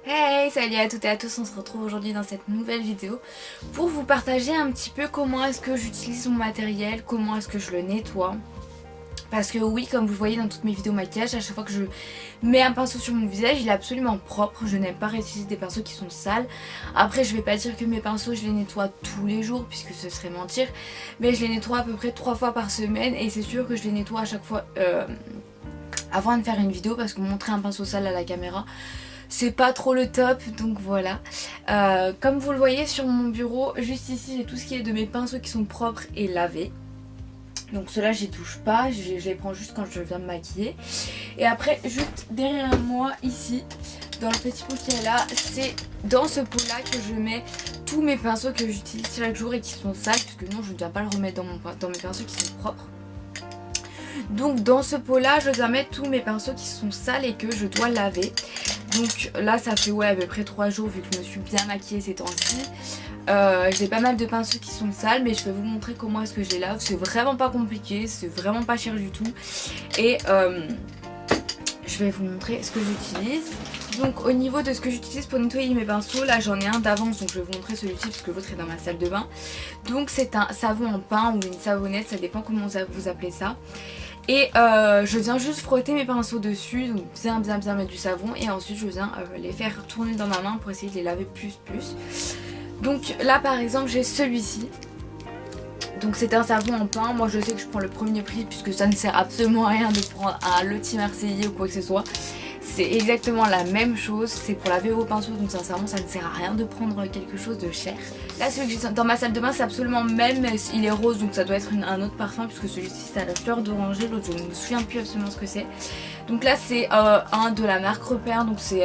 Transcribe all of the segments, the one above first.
Hey, salut à toutes et à tous, on se retrouve aujourd'hui dans cette nouvelle vidéo pour vous partager un petit peu comment est-ce que j'utilise mon matériel, comment est-ce que je le nettoie. Parce que oui, comme vous le voyez dans toutes mes vidéos maquillage, à chaque fois que je mets un pinceau sur mon visage, il est absolument propre. Je n'aime pas réutiliser des pinceaux qui sont sales. Après, je vais pas dire que mes pinceaux, je les nettoie tous les jours, puisque ce serait mentir. Mais je les nettoie à peu près 3 fois par semaine et c'est sûr que je les nettoie à chaque fois avant de faire une vidéo, parce que montrer un pinceau sale à la caméra, c'est pas trop le top, donc voilà. Comme vous le voyez sur mon bureau, juste ici j'ai tout ce qui est de mes pinceaux qui sont propres et lavés. Donc ceux-là j'y touche pas, je les prends juste quand je viens me maquiller. Et après juste derrière moi ici, dans le petit pot qui est là, c'est dans ce pot là que je mets tous mes pinceaux que j'utilise chaque jour et qui sont sales, parce que non je ne viens pas le remettre dans mes pinceaux qui sont propres. Donc dans ce pot là je dois mettre tous mes pinceaux qui sont sales et que je dois laver. Donc là ça fait à peu près 3 jours vu que je me suis bien maquillée ces temps-ci. J'ai pas mal de pinceaux qui sont sales, mais je vais vous montrer comment est-ce que je les lave. C'est vraiment pas compliqué, c'est vraiment pas cher du tout. Et je vais vous montrer ce que j'utilise. Donc au niveau de ce que j'utilise pour nettoyer mes pinceaux, là j'en ai un d'avance, donc je vais vous montrer celui-ci parce que l'autre est dans ma salle de bain. Donc c'est un savon en pain ou une savonnette, ça dépend comment vous appelez ça. Et je viens juste frotter mes pinceaux dessus, donc bien mettre du savon, et ensuite je viens les faire tourner dans ma main pour essayer de les laver plus. Donc là par exemple j'ai celui-ci. Donc c'est un savon en pain, moi je sais que je prends le premier prix puisque ça ne sert absolument à rien de prendre un Loti Marseillais ou quoi que ce soit. C'est exactement la même chose, c'est pour laver vos pinceaux, donc sincèrement ça ne sert à rien de prendre quelque chose de cher. Là celui que j'ai dans ma salle de bain c'est absolument le même, il est rose donc ça doit être un autre parfum puisque celui-ci c'est à la fleur d'oranger, l'autre je ne me souviens plus absolument ce que c'est. Donc là c'est un de la marque Repère, donc c'est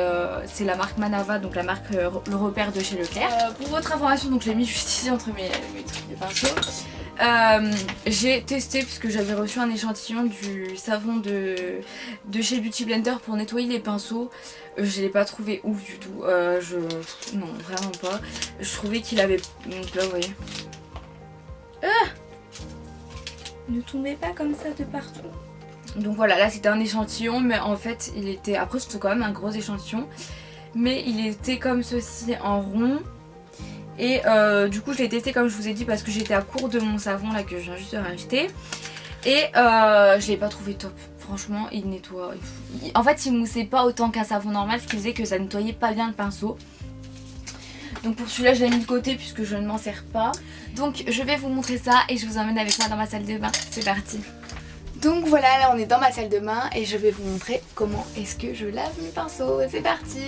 la marque Manava, donc la marque le Repère de chez Leclerc. Pour votre information, donc je l'ai mis juste ici entre mes trucs de pinceaux. J'ai testé puisque j'avais reçu un échantillon du savon de chez Beauty Blender pour nettoyer les pinceaux. Je l'ai pas trouvé ouf du tout, non vraiment pas. Je trouvais qu'il avait, donc là vous voyez, ne tombez pas comme ça de partout. Donc voilà, là c'était un échantillon, mais en fait il était, après c'était quand même un gros échantillon, mais il était comme ceci en rond. Et du coup je l'ai testé comme je vous ai dit parce que j'étais à court de mon savon là que je viens juste de racheter. Et je l'ai pas trouvé top. Franchement il nettoie, en fait il moussait pas autant qu'un savon normal, ce qui faisait que ça nettoyait pas bien le pinceau. Donc pour celui-là je l'ai mis de côté puisque je ne m'en sers pas. Donc je vais vous montrer ça et je vous emmène avec moi dans ma salle de bain. C'est parti. Donc voilà, là on est dans ma salle de bain et je vais vous montrer comment est-ce que je lave mes pinceaux. C'est parti.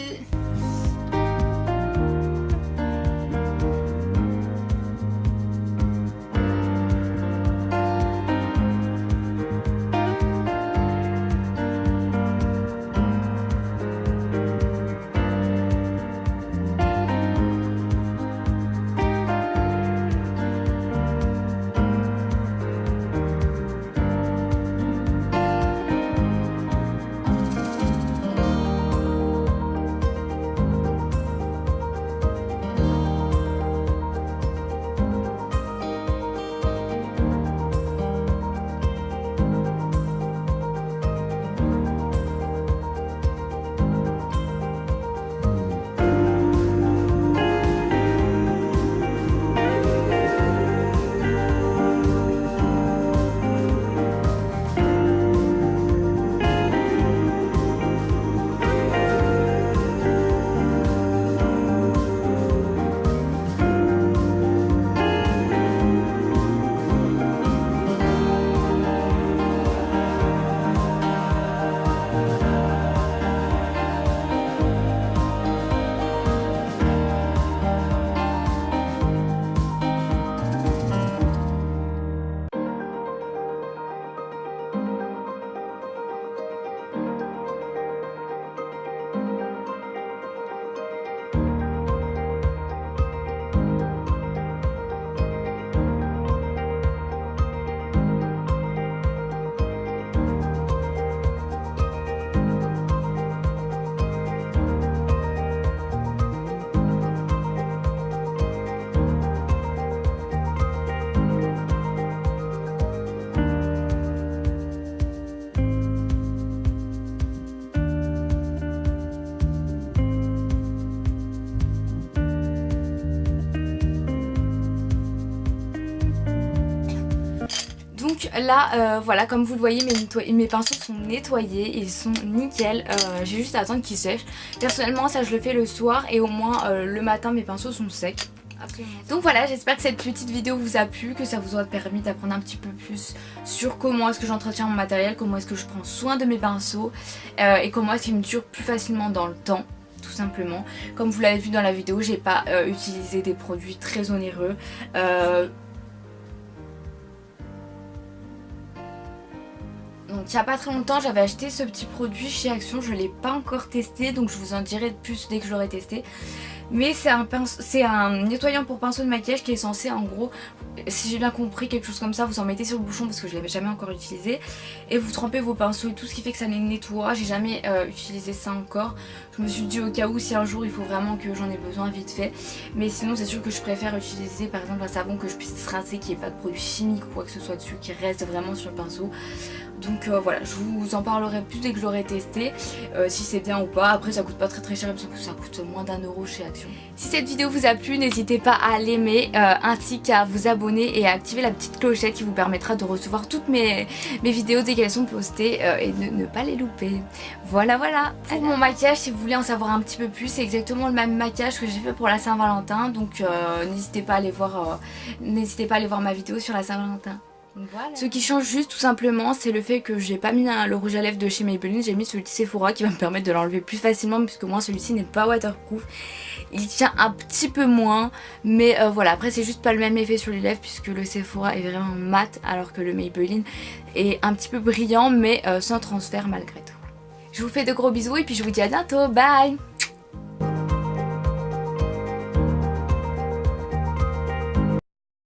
là voilà, comme vous le voyez, mes pinceaux sont nettoyés, ils sont nickel. J'ai juste à attendre qu'ils sèchent. Personnellement ça je le fais le soir et au moins le matin mes pinceaux sont secs. Absolument. Donc voilà, j'espère que cette petite vidéo vous a plu, que ça vous aura permis d'apprendre un petit peu plus sur comment est-ce que j'entretiens mon matériel, comment est-ce que je prends soin de mes pinceaux et comment est-ce qu'ils me durent plus facilement dans le temps. Tout simplement, comme vous l'avez vu dans la vidéo, j'ai pas utilisé des produits très onéreux. Donc il n'y a pas très longtemps j'avais acheté ce petit produit chez Action, je ne l'ai pas encore testé donc je vous en dirai de plus dès que je l'aurai testé. Mais c'est un nettoyant pour pinceau de maquillage qui est censé en gros, si j'ai bien compris, quelque chose comme ça, vous en mettez sur le bouchon parce que je l'avais jamais encore utilisé. Et vous trempez vos pinceaux et tout, ce qui fait que ça les nettoie. J'ai jamais utilisé ça encore. Je me suis dit au cas où si un jour il faut vraiment que j'en ai besoin vite fait. Mais sinon c'est sûr que je préfère utiliser par exemple un savon que je puisse rincer, qui n'ait pas de produits chimiques ou quoi que ce soit dessus, qui reste vraiment sur le pinceau. Donc voilà, je vous en parlerai plus dès que je l'aurai testé, si c'est bien ou pas. Après ça coûte pas très cher, parce que ça coûte moins d'1 € chez Action. Si cette vidéo vous a plu, n'hésitez pas à l'aimer ainsi qu'à vous abonner et à activer la petite clochette qui vous permettra de recevoir toutes mes vidéos dès qu'elles sont postées et de ne pas les louper. Voilà. Pour mon maquillage, si vous voulez en savoir un petit peu plus, c'est exactement le même maquillage que j'ai fait pour la Saint-Valentin, donc n'hésitez pas à aller voir ma vidéo sur la Saint-Valentin. Voilà. Ce qui change juste tout simplement, c'est le fait que j'ai pas mis le rouge à lèvres de chez Maybelline, j'ai mis celui de Sephora qui va me permettre de l'enlever plus facilement puisque moi celui-ci n'est pas waterproof. Il tient un petit peu moins, mais voilà, après c'est juste pas le même effet sur les lèvres puisque le Sephora est vraiment mat alors que le Maybelline est un petit peu brillant mais sans transfert malgré tout. Je vous fais de gros bisous et puis je vous dis à bientôt, bye.